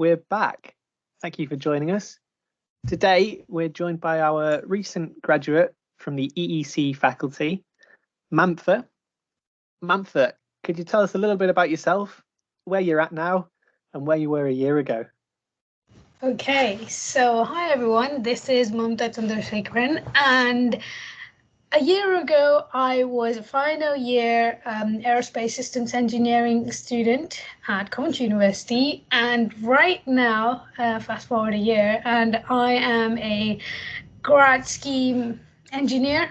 we're back. Thank you for joining us. Today, we're joined by our recent graduate from the EEC faculty, Mamtha. Mamtha, could you tell us a little bit about yourself, where you're at now, and where you were a year ago? Okay, so hi everyone, this is Mamtha Chandrasekharan, and a year ago I was a final year aerospace systems engineering student at Coventry University, and right now, fast forward a year, and I am a grad scheme engineer,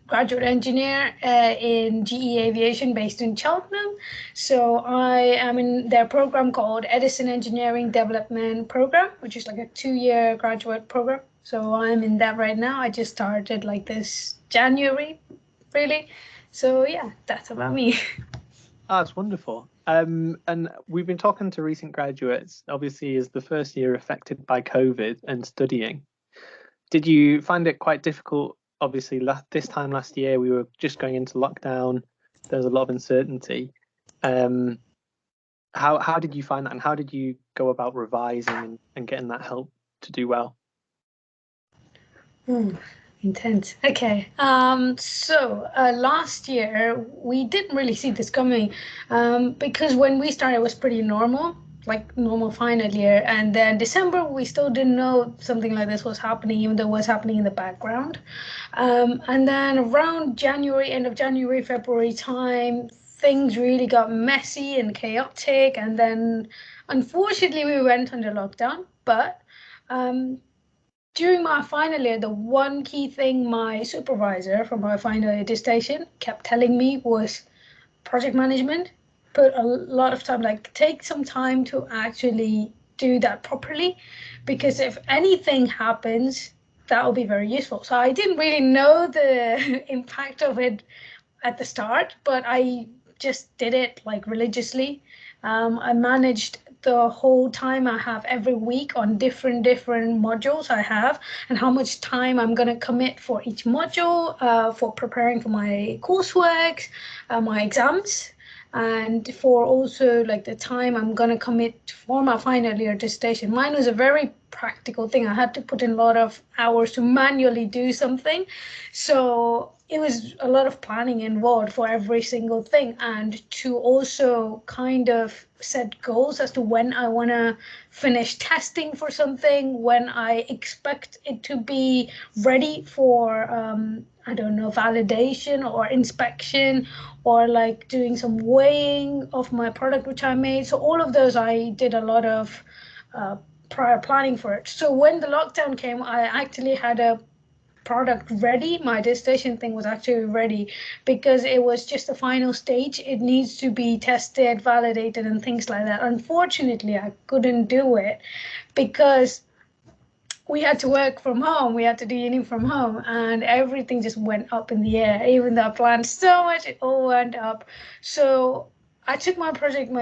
graduate engineer in GE Aviation based in Cheltenham. So I am in their program called Edison Engineering Development Program, which is like a 2-year graduate program. So I'm in that right now. I just started like this January, really. So yeah, that's about me. Oh, that's wonderful. And we've been talking to recent graduates, obviously, as the first year affected by COVID and studying. Did you find it quite difficult? Obviously, this time last year, we were just going into lockdown. There was a lot of uncertainty. How did you find that, and how did you go about revising and getting that help to do well? Intense. Okay. So last year we didn't really see this coming because when we started it was pretty normal, like normal final year, and then December we still didn't know something like this was happening, even though it was happening in the background. And then around January, end of January, February time, things really got messy and chaotic, and then unfortunately we went under lockdown. But during my final year, the one key thing my supervisor from my final year dissertation kept telling me was project management. Put a lot of time, like take some time to actually do that properly, because if anything happens, that will be very useful. So I didn't really know the impact of it at the start, but I just did it like religiously. I managed the whole time I have every week on different modules I have, and how much time I'm going to commit for each module, for preparing for my coursework, my exams, and for also like the time I'm going to commit for my final year dissertation. Mine was a very practical thing. I had to put in a lot of hours to manually do something. So it was a lot of planning involved for every single thing, and to also kind of set goals as to when I want to finish testing for something, when I expect it to be ready for I don't know, validation or inspection, or like doing some weighing of my product which I made. So all of those, I did a lot of prior planning for it. So when the lockdown came, I actually had a product ready. My dissertation thing was actually ready because it was just the final stage. It needs to be tested, validated, and things like that. Unfortunately, I couldn't do it because we had to work from home. We had to do uni from home, and everything just went up in the air. Even though I planned so much, it all went up. So I took my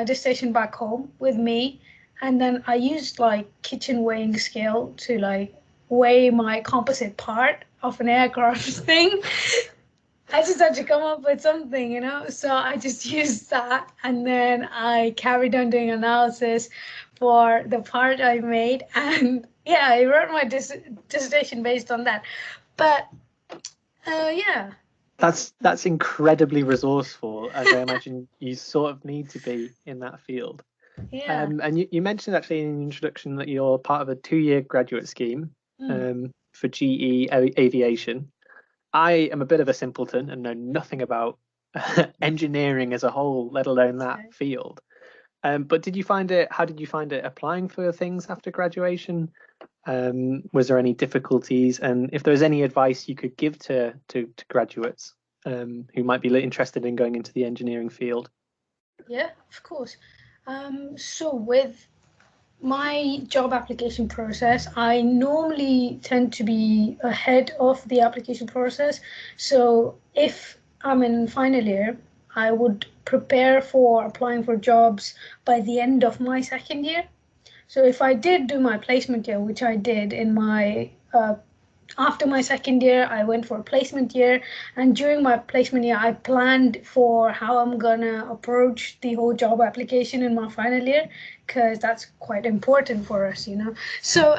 dissertation back home with me, and then I used like kitchen weighing scale to like weigh my composite part of an aircraft thing. I just had to come up with something, you know? So I just used that, and then I carried on doing analysis for the part I made, and yeah, I wrote my dissertation based on that. But yeah. That's incredibly resourceful, as I imagine you sort of need to be in that field. Yeah. And you mentioned actually in the introduction that you're part of a 2-year graduate scheme for GE Aviation. I am a bit of a simpleton and know nothing about engineering as a whole, let alone that field. But how did you find it applying for things after graduation? Was there any difficulties? And if there's any advice you could give to graduates who might be interested in going into the engineering field? Yeah, of course. So with my job application process, I normally tend to be ahead of the application process. So if I'm in final year, I would prepare for applying for jobs by the end of my second year. So if I did do my placement year, which I did in my After my second year, I went for a placement year, and during my placement year, I planned for how I'm gonna approach the whole job application in my final year, because that's quite important for us, you know. So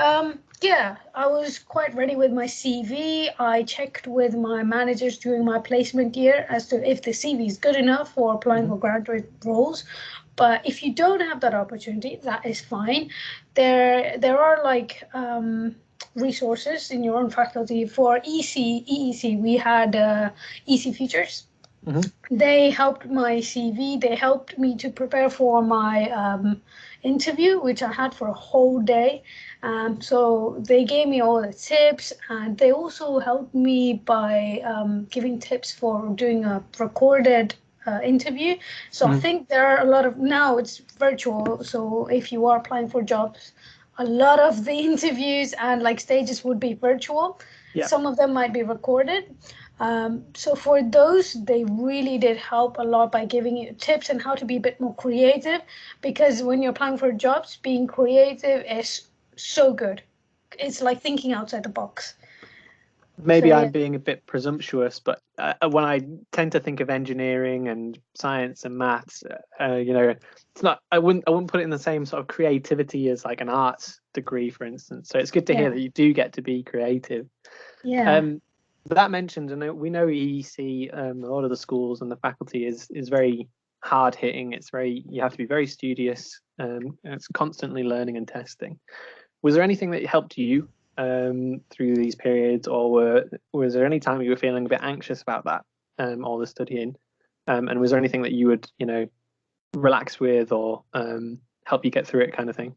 yeah, I was quite ready with my CV. I checked with my managers during my placement year as to if the CV is good enough for applying for graduate roles. But if you don't have that opportunity, that is fine. There are like resources in your own faculty for EEC. We had EC features. They helped my CV. They helped me to prepare for my interview, which I had for a whole day. So they gave me all the tips, and they also helped me by giving tips for doing a recorded interview. So I think there are a lot of, now it's virtual. So if you are applying for jobs, a lot of the interviews and like stages would be virtual. Yeah. Some of them might be recorded. So for those, they really did help a lot by giving you tips on how to be a bit more creative, because when you're applying for jobs, being creative is so good. It's like thinking outside the box. Maybe So, I'm yeah. being a bit presumptuous, but when I tend to think of engineering and science and maths, you know, it's not. I wouldn't put it in the same sort of creativity as like an arts degree, for instance. So it's good to hear that you do get to be creative. Yeah. But that mentioned, and we know EEC, a lot of the schools and the faculty is very hard hitting. You have to be very studious. It's constantly learning and testing. Was there anything that helped you through these periods, or was there any time you were feeling a bit anxious about that, all the studying? And was there anything that you would, you know, relax with or help you get through it, kind of thing?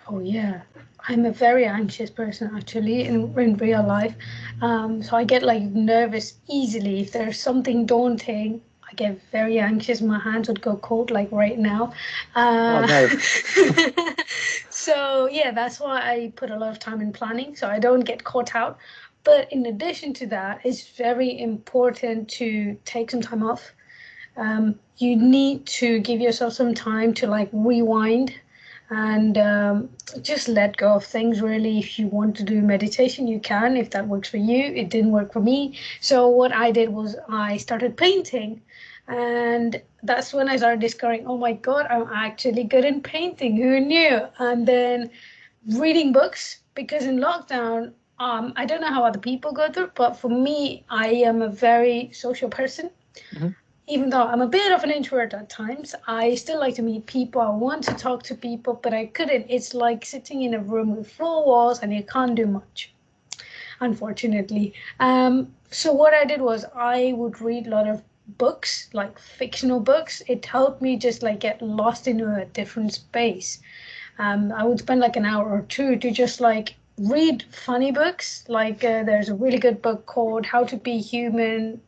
Oh yeah, I'm a very anxious person actually in real life. So I get like nervous easily. If there's something daunting, I get very anxious. My hands would go cold like right now. Oh no. So yeah, that's why I put a lot of time in planning so I don't get caught out. But in addition to that, it's very important to take some time off. You need to give yourself some time to like rewind and just let go of things. Really, if you want to do meditation, you can, if that works for you. It didn't work for me, so what I did was I started painting, and that's when I started discovering, oh my god, I'm actually good in painting. Who knew? And then reading books, because in lockdown, I don't know how other people go through, but for me, I am a very social person. Even though I'm a bit of an introvert at times, I still like to meet people. I want to talk to people, but I couldn't. It's like sitting in a room with four walls and you can't do much, unfortunately. So what I did was I would read a lot of books, like fictional books. It helped me just like get lost into a different space. I would spend like an hour or two to just like read funny books. Like there's a really good book called How to Be Human,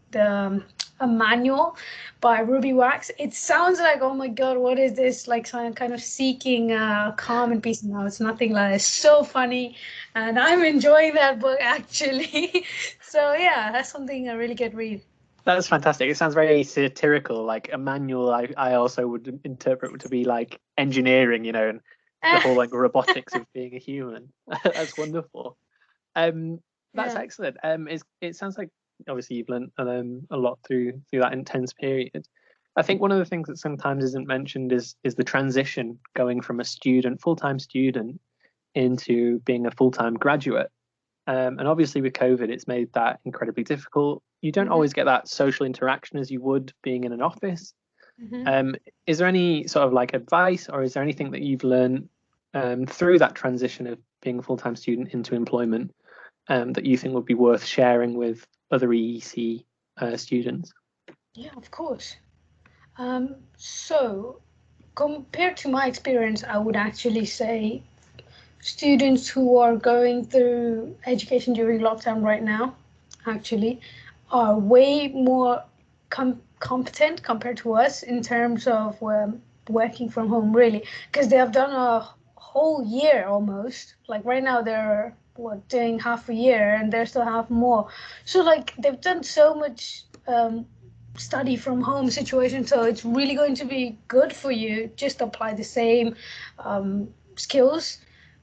a manual by Ruby Wax. It sounds like, oh my god, what is this? Like some kind of seeking calm and peace. No, it's nothing like that. It's so funny, and I'm enjoying that book actually. So yeah, that's something a really good read. That's fantastic. It sounds very satirical, like a manual. I also would interpret to be like engineering, you know, and the whole like robotics of being a human. That's wonderful. That's Yeah. excellent. It sounds like obviously you've learned a lot through that intense period. I think one of the things that sometimes isn't mentioned is the transition going from a student, full-time student, into being a full-time graduate. And obviously with COVID, it's made that incredibly difficult. You don't always get that social interaction as you would being in an office. Is there any sort of like advice, or is there anything that you've learned through that transition of being a full-time student into employment that you think would be worth sharing with other EEC students? Yeah, of course. So compared to my experience, I would actually say students who are going through education during lockdown right now actually are way more competent compared to us in terms of working from home, really, because they have done a whole year almost. Like right now they're doing half a year and they still have more, so like they've done so much study from home situation, so it's really going to be good for you. Just apply the same skills,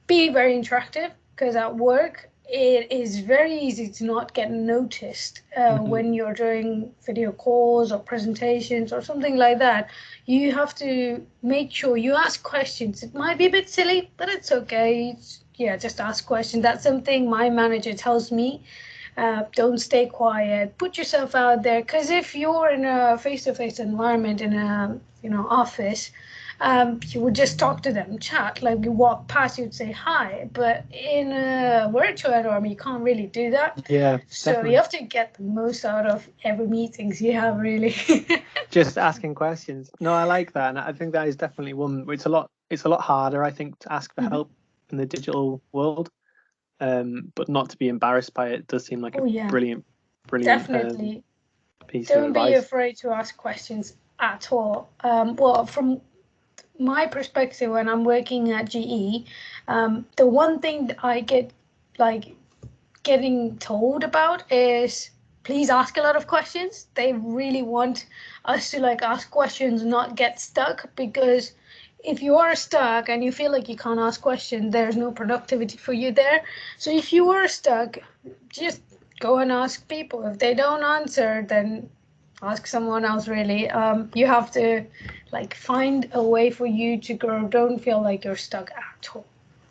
be very interactive, because at work it is very easy to not get noticed when you're doing video calls or presentations or something like that. You have to make sure you ask questions. It might be a bit silly, but it's okay. Yeah, just ask questions. That's something my manager tells me. Don't stay quiet. Put yourself out there. Because if you're in a face-to-face environment in a office, you would just talk to them, chat. Like you walk past, you'd say hi. But in a virtual environment, you can't really do that. Yeah, So definitely. you have to get the most out of every meetings you have, really. Just asking questions. No, I like that, and I think that is definitely one. It's a lot harder, I think, to ask for help in the digital world. But not to be embarrassed by it does seem like Oh, a yeah. brilliant Definitely. piece of Don't be advice. afraid to ask questions at all. Well, from my perspective, when I'm working at GE, the one thing that I get like getting told about is please ask a lot of questions. They really want us to like ask questions, not get stuck, because if you are stuck and you feel like you can't ask questions, there's no productivity for you there. So if you are stuck, just go and ask people. If they don't answer, then ask someone else, really. You have to like find a way for you to grow. Don't feel like you're stuck at all.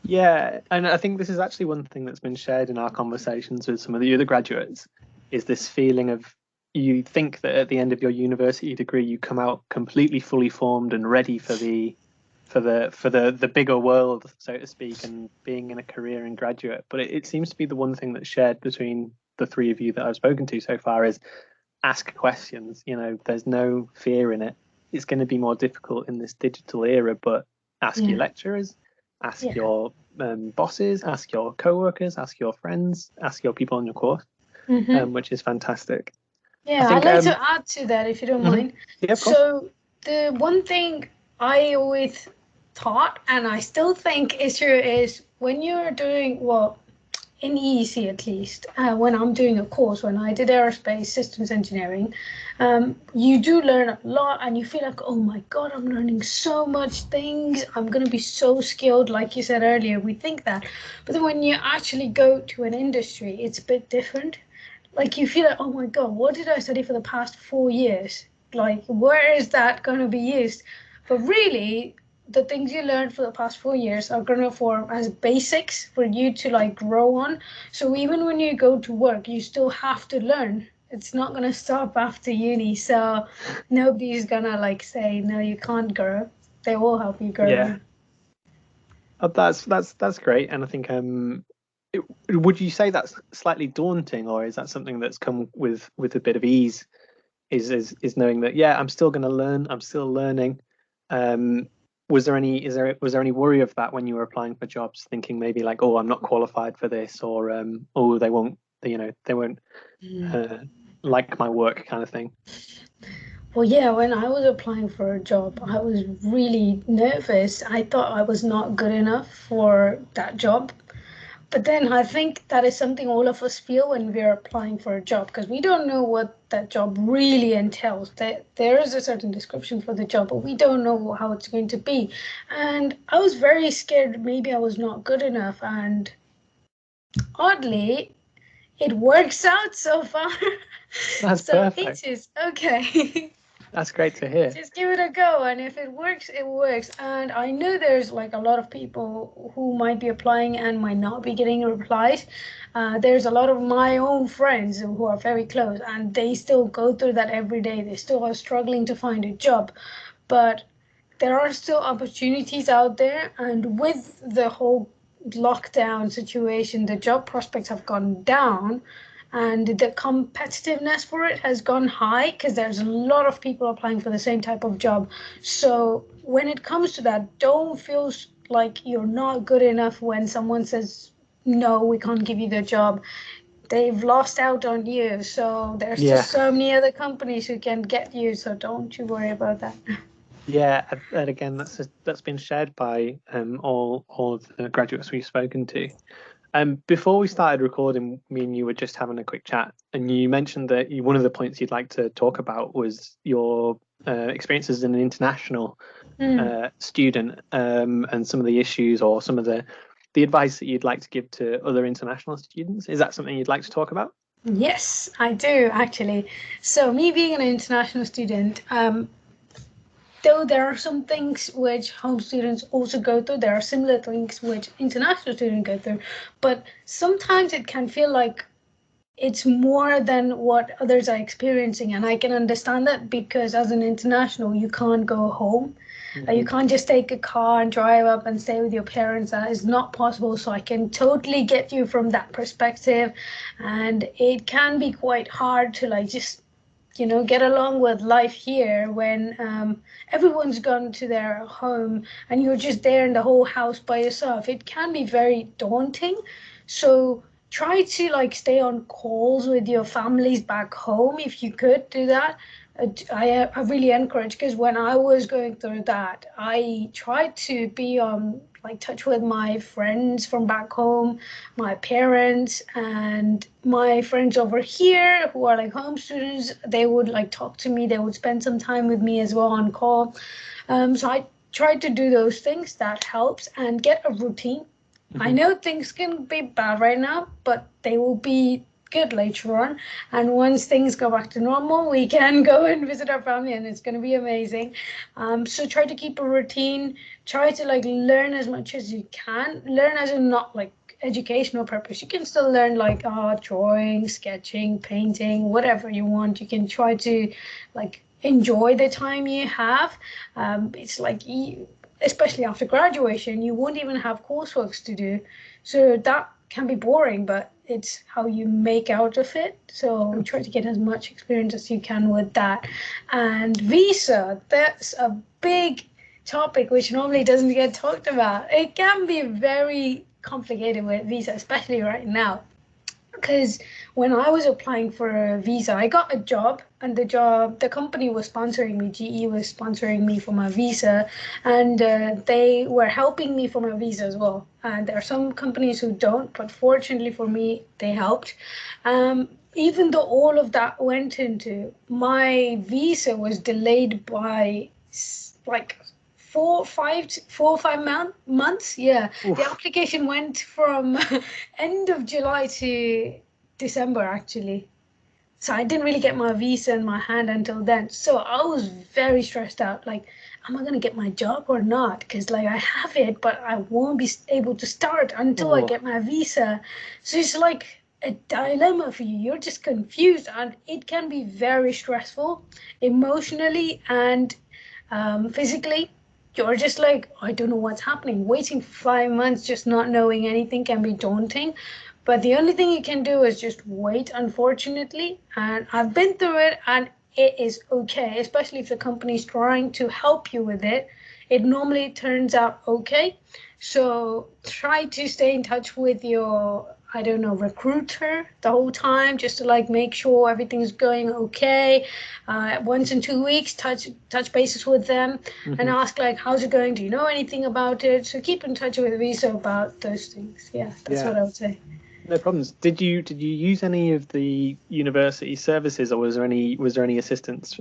Yeah, and I think this is actually one thing that's been shared in our conversations with some of the other graduates, is this feeling of you think that at the end of your university degree you come out completely fully formed and ready for the bigger world, so to speak, and being in a career in graduate. But it seems to be the one thing that's shared between the three of you that I've spoken to so far is ask questions. There's no fear in it. It's going to be more difficult in this digital era, but ask your lecturers, ask your bosses, ask your co-workers, ask your friends, ask your people on your course, which is fantastic. Yeah, I think, I'd like to add to that if you don't mind. Yeah, of course. So the one thing I always thought, and I still think is true, is when you're doing, well, in EEC at least, when I'm doing a course, when I did aerospace systems engineering, you do learn a lot and you feel like, oh my God, I'm learning so much things. I'm going to be so skilled. Like you said earlier, we think that. But then when you actually go to an industry, it's a bit different. Like you feel like, oh my God, what did I study for the past 4 years? Like, where is that going to be used? But really, the things you learned for the past 4 years are going to form as basics for you to like grow on. So even when you go to work, you still have to learn. It's not going to stop after uni. So nobody's going to like say, no, you can't grow. They will help you grow. Yeah. That's great. And I think would you say that's slightly daunting, or is that something that's come with a bit of ease? Is knowing that, yeah, I'm still going to learn. I'm still learning. Was there any worry of that when you were applying for jobs, thinking maybe like, oh, I'm not qualified for this, or oh, they won't like my work, kind of thing? Well, yeah, when I was applying for a job, I was really nervous. I thought I was not good enough for that job. But then I think that is something all of us feel when we're applying for a job, because we don't know what that job really entails. There is a certain description for the job, but we don't know how it's going to be. And I was very scared maybe I was not good enough. And oddly, it works out so far. That's So perfect. it is okay. That's great to hear. Just give it a go, and if it works, it works. And I know there's like a lot of people who might be applying and might not be getting replies. There's a lot of my own friends who are very close, and they still go through that every day. They still are struggling to find a job, but there are still opportunities out there. And with the whole lockdown situation, the job prospects have gone down and the competitiveness for it has gone high because there's a lot of people applying for the same type of job. So when it comes to that, don't feel like you're not good enough when someone says, no, we can't give you the job. They've lost out on you. So there's just so many other companies who can get you. So don't you worry about that. Yeah, and again, that's been shared by all of the graduates we've spoken to. Before we started recording, me and you were just having a quick chat, and you mentioned that one of the points you'd like to talk about was your experience as an international student, and some of the issues or some of the the advice that you'd like to give to other international students? Is that something you'd like to talk about? Yes, I do actually. So me being an international student, though there are some things which home students also go through, there are similar things which international students go through, but sometimes it can feel like it's more than what others are experiencing, and I can understand that because as an international you can't go home. You can't just take a car and drive up and stay with your parents. That is not possible, so I can totally get you from that perspective. And it can be quite hard to like just get along with life here when everyone's gone to their home and you're just there in the whole house by yourself. It can be very daunting. So try to like stay on calls with your families back home if you could do that. I really encourage, because when I was going through that, I tried to be on like touch with my friends from back home, my parents, and my friends over here who are like home students. They would like talk to me. They would spend some time with me as well on call. So I tried to do those things. That helps, and get a routine. I know things can be bad right now, but they will be good later on. And once things go back to normal, we can go and visit our family, and it's going to be amazing. So try to keep a routine. Try to like learn as much as you can. Learn as in not like educational purpose. You can still learn like drawing, sketching, painting, whatever you want. You can try to like enjoy the time you have. It's like especially after graduation, you won't even have coursework to do. So that can be boring, but it's how you make out of it. So try to get as much experience as you can with that. And visa, that's a big topic which normally doesn't get talked about. It can be very complicated with visa, especially right now. Because when I was applying for a visa, I got a job, and the company was sponsoring me. GE was sponsoring me for my visa, and they were helping me for my visa as well. And there are some companies who don't, but fortunately for me, they helped. Even though all of that went into, my visa was delayed by like 4 or 5 months. Yeah. Oof. The application went from end of July to December actually. So I didn't really get my visa in my hand until then. So I was very stressed out. Like, am I gonna get my job or not? Because like I have it, but I won't be able to start until I get my visa. So it's like a dilemma for you. You're just confused, and it can be very stressful emotionally and physically. You're just like, I don't know what's happening. Waiting for 5 months, just not knowing anything, can be daunting. But the only thing you can do is just wait, unfortunately. And I've been through it, and it is okay, especially if the company is trying to help you with it. It normally turns out okay. So try to stay in touch with your, I don't know, recruiter the whole time, just to like make sure everything's going okay. Once in 2 weeks, touch bases with them and ask like, how's it going? Do you know anything about it? So keep in touch with Visa about those things. Yeah, that's what I would say. No problems. Did you use any of the university services, or was there any assistance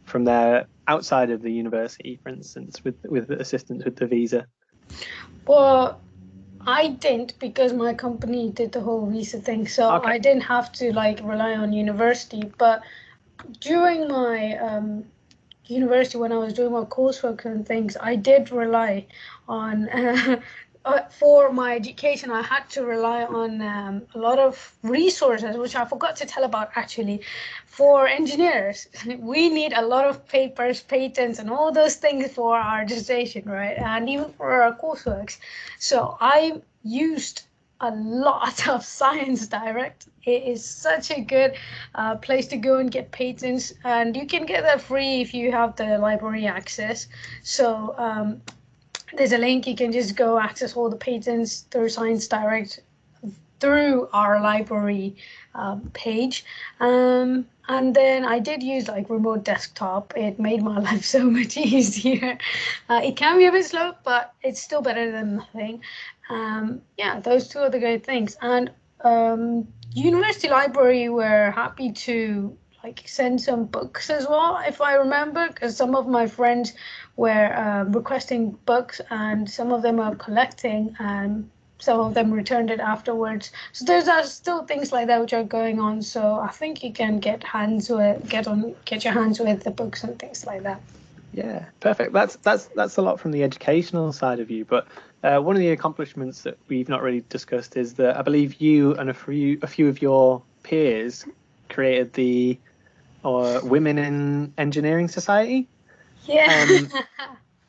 from there outside of the university, for instance, with assistance with the visa? Well, I didn't, because my company did the whole visa thing, so Okay. I didn't have to like rely on university. But during my university, when I was doing my coursework and things, I did rely on for my education. I had to rely on a lot of resources, which I forgot to tell about actually. For engineers, we need a lot of papers, patents, and all those things for our dissertation, right? And even for our courseworks. So I used a lot of Science Direct. It is such a good place to go and get patents, and you can get that free if you have the library access. So there's a link. You can just go access all the patents through Science Direct through our library page. And then I did use like remote desktop. It made my life so much easier. It can be a bit slow, but it's still better than nothing. Yeah, those two are the great things. And university library were happy to like send some books as well, if I remember, because some of my friends were requesting books, and some of them are collecting, and some of them returned it afterwards. So there's still things like that which are going on. So I think you can get your hands with the books and things like that. Yeah, perfect. That's a lot from the educational side of you, but one of the accomplishments that we've not really discussed is that I believe you and a few of your peers created the Women in Engineering Society. Yeah.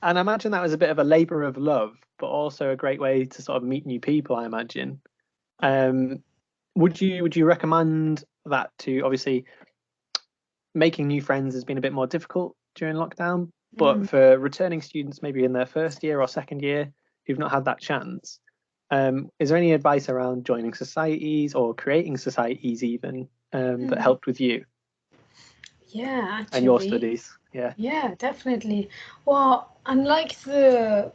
And I imagine that was a bit of a labour of love, but also a great way to sort of meet new people, I imagine. Would you recommend that to, obviously, making new friends has been a bit more difficult during lockdown, but for returning students maybe in their first year or second year who've not had that chance, is there any advice around joining societies or creating societies even that helped with you? Yeah, actually. And your studies? Yeah, definitely. Well, unlike the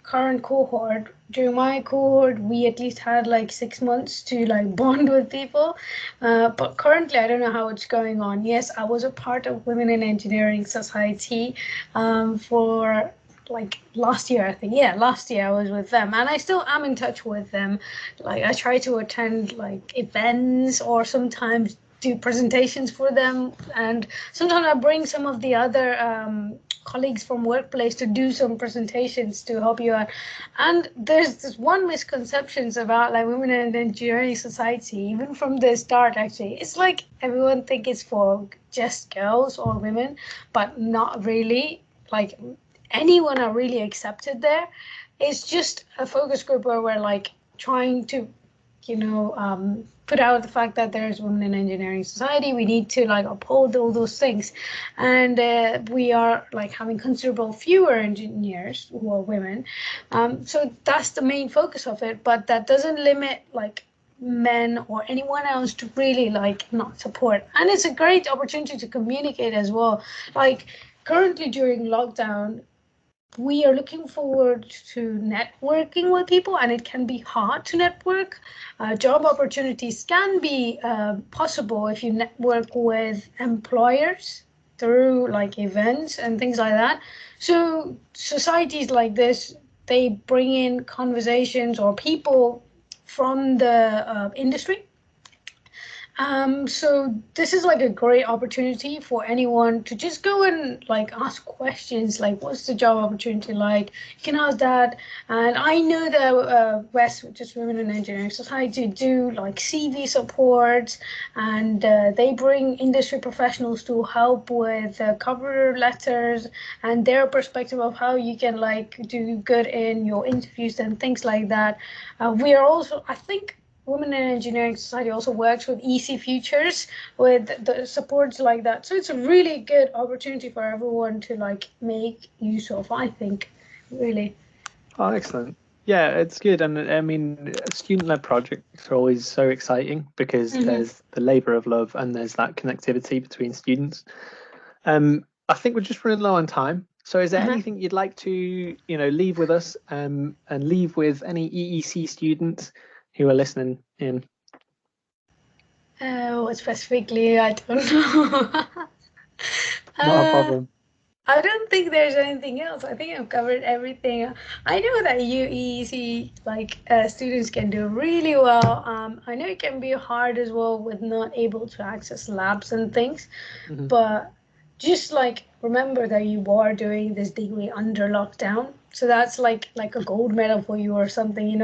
current cohort, during my cohort, we at least had like 6 months to like bond with people. But currently, I don't know how it's going on. Yes, I was a part of Women in Engineering Society for like last year, I think. Yeah, last year I was with them, and I still am in touch with them. Like I try to attend like events, or sometimes do presentations for them, and sometimes I bring some of the other colleagues from workplace to do some presentations to help you out. And there's this one misconceptions about like Women in Engineering Society, even from the start. Actually, it's like everyone think it's for just girls or women, but not really. Like anyone are really accepted there. It's just a focus group where we're like trying to put out the fact that there's Women in Engineering Society. We need to like uphold all those things, and we are like having considerable fewer engineers who are women. So that's the main focus of it, but that doesn't limit like men or anyone else to really like not support. And it's a great opportunity to communicate as well. Like currently during lockdown, we are looking forward to networking with people, and it can be hard to network. Job opportunities can be possible if you network with employers through like events and things like that. So societies like this, they bring in conversations or people from the industry. So this is like a great opportunity for anyone to just go and like ask questions like, what's the job opportunity like? You can ask that. And I know that West, which is Women in Engineering Society, do like CV support, and they bring industry professionals to help with cover letters and their perspective of how you can like do good in your interviews and things like that. We are also, I think, Women in Engineering Society also works with EEC Futures with the supports like that. So it's a really good opportunity for everyone to like make use of, I think, really. Oh, excellent. Yeah, it's good. And I mean, student-led projects are always so exciting because there's the labour of love and there's that connectivity between students. I think we're just running low on time. So is there anything you'd like to, leave with us and leave with any EEC students who are listening in? What specifically? I don't know. Not a problem. I don't think there's anything else. I think I've covered everything. I know that UEC students can do really well. I know it can be hard as well with not able to access labs and things, but just like remember that you are doing this degree under lockdown. So that's like a gold medal for you or something,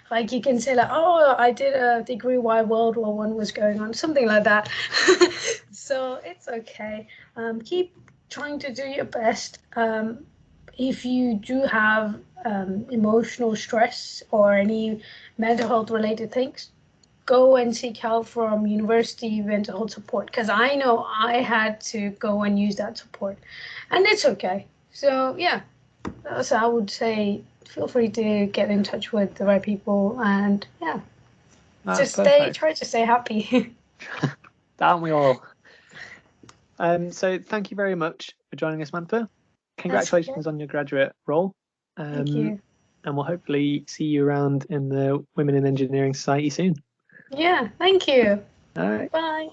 Like you can say like, oh, I did a degree while World War I was going on, something like that. So it's okay. Keep trying to do your best. If you do have emotional stress or any mental health related things, go and seek help from university mental health support, because I know I had to go and use that support, and it's okay. So yeah, so I would say feel free to get in touch with the right people, and yeah, just try to stay happy. Aren't we all? So thank you very much for joining us, Mamtha. Congratulations on your graduate role. Thank you. And we'll hopefully see you around in the Women in Engineering Society soon. Yeah, thank you. All right. Bye.